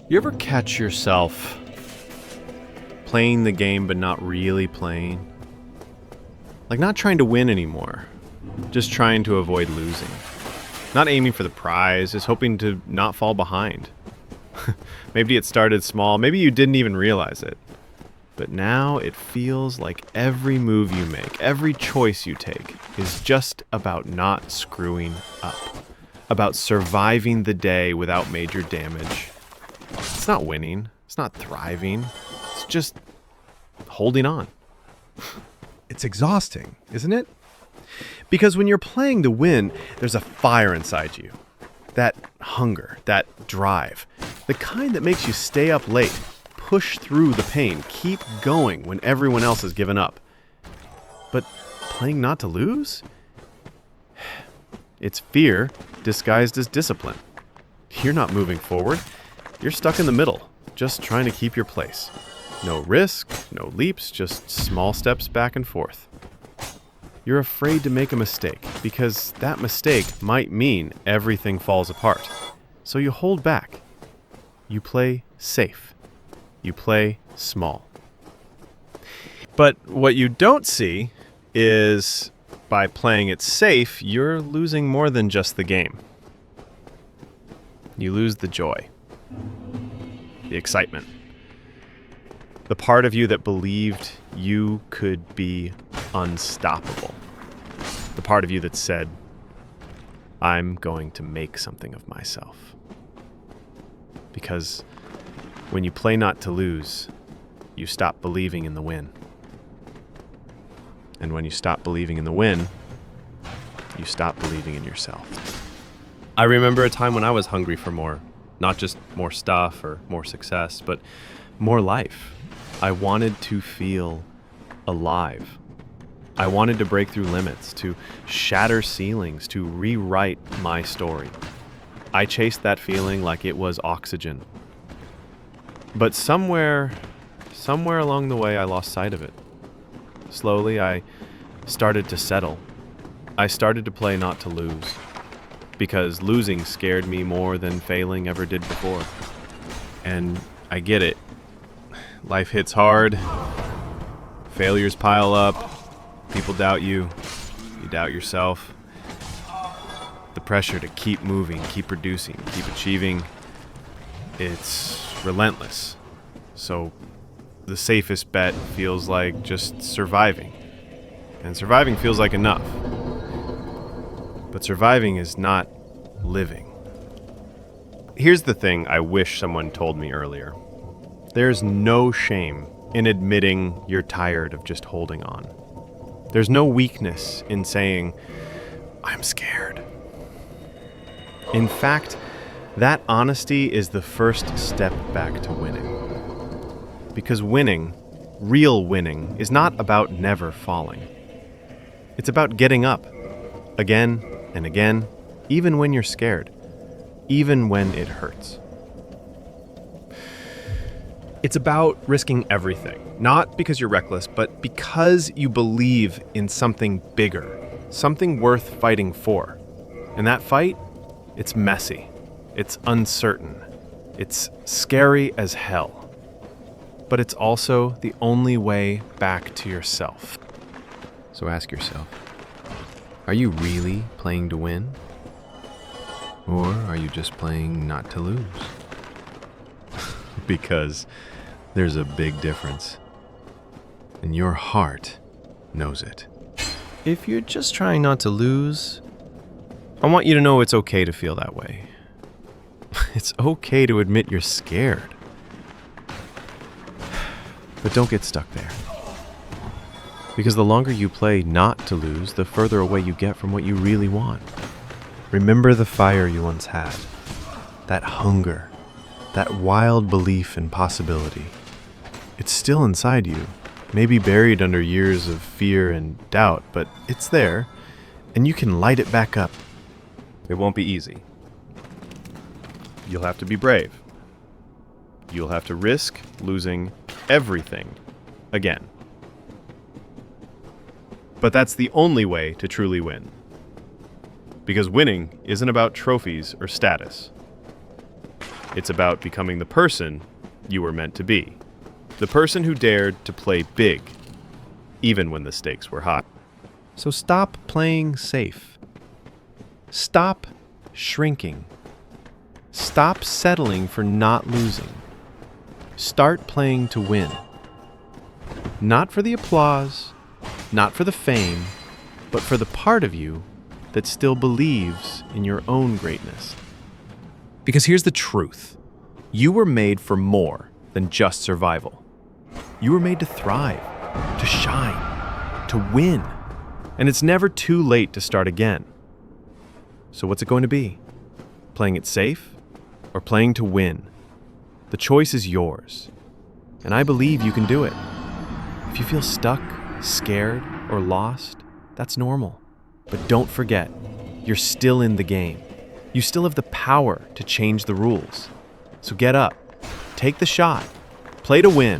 You ever catch yourself playing the game but not really playing? Like not trying to win anymore, just trying to avoid losing. Not aiming for the prize, just hoping to not fall behind. Maybe it started small, maybe you didn't even realize it. But now it feels like every move you make, every choice you take is just about not screwing up. About surviving the day without major damage. It's not winning. It's not thriving. It's just holding on. It's exhausting, isn't it? Because when you're playing to win, there's a fire inside you. That hunger, that drive. The kind that makes you stay up late, push through the pain, keep going when everyone else has given up. But playing not to lose? It's fear disguised as discipline. You're not moving forward. You're stuck in the middle, just trying to keep your place. No risk, no leaps, just small steps back and forth. You're afraid to make a mistake because that mistake might mean everything falls apart. So you hold back. You play safe. You play small. But what you don't see is by playing it safe, you're losing more than just the game. You lose the joy, the excitement, the part of you that believed you could be unstoppable, the part of you that said, I'm going to make something of myself. Because when you play not to lose, you stop believing in the win. And when you stop believing in the win, you stop believing in yourself. I remember a time when I was hungry for more. Not just more stuff or more success, but more life. I wanted to feel alive. I wanted to break through limits, to shatter ceilings, to rewrite my story. I chased that feeling like it was oxygen. But somewhere along the way, I lost sight of it. Slowly, I started to settle. I started to play not to lose, because losing scared me more than failing ever did before. And I get it. Life hits hard. Failures pile up. People doubt you. You doubt yourself. The pressure to keep moving, keep producing, keep achieving, it's relentless. So the safest bet feels like just surviving. And surviving feels like enough. But surviving is not living. Here's the thing I wish someone told me earlier. There's no shame in admitting you're tired of just holding on. There's no weakness in saying, I'm scared. In fact, that honesty is the first step back to winning. Because winning, real winning, is not about never falling. It's about getting up, again and again, even when you're scared, even when it hurts. It's about risking everything, not because you're reckless, but because you believe in something bigger, something worth fighting for. And that fight, it's messy, it's uncertain, it's scary as hell. But it's also the only way back to yourself. So ask yourself, are you really playing to win? Or are you just playing not to lose? Because there's a big difference. And your heart knows it. If you're just trying not to lose, I want you to know it's okay to feel that way. It's okay to admit you're scared. But don't get stuck there. Because the longer you play not to lose, the further away you get from what you really want. Remember the fire you once had. That hunger. That wild belief in possibility. It's still inside you. Maybe buried under years of fear and doubt, but it's there, and you can light it back up. It won't be easy. You'll have to be brave. You'll have to risk losing everything again. But that's the only way to truly win. Because winning isn't about trophies or status. It's about becoming the person you were meant to be. The person who dared to play big, even when the stakes were high. So stop playing safe. Stop shrinking. Stop settling for not losing. Start playing to win. Not for the applause, not for the fame, but for the part of you that still believes in your own greatness. Because here's the truth. You were made for more than just survival. You were made to thrive, to shine, to win. And it's never too late to start again. So what's it going to be? Playing it safe or playing to win? The choice is yours. And I believe you can do it. If you feel stuck, scared, or lost, that's normal. But don't forget, you're still in the game. You still have the power to change the rules. So get up, take the shot, play to win.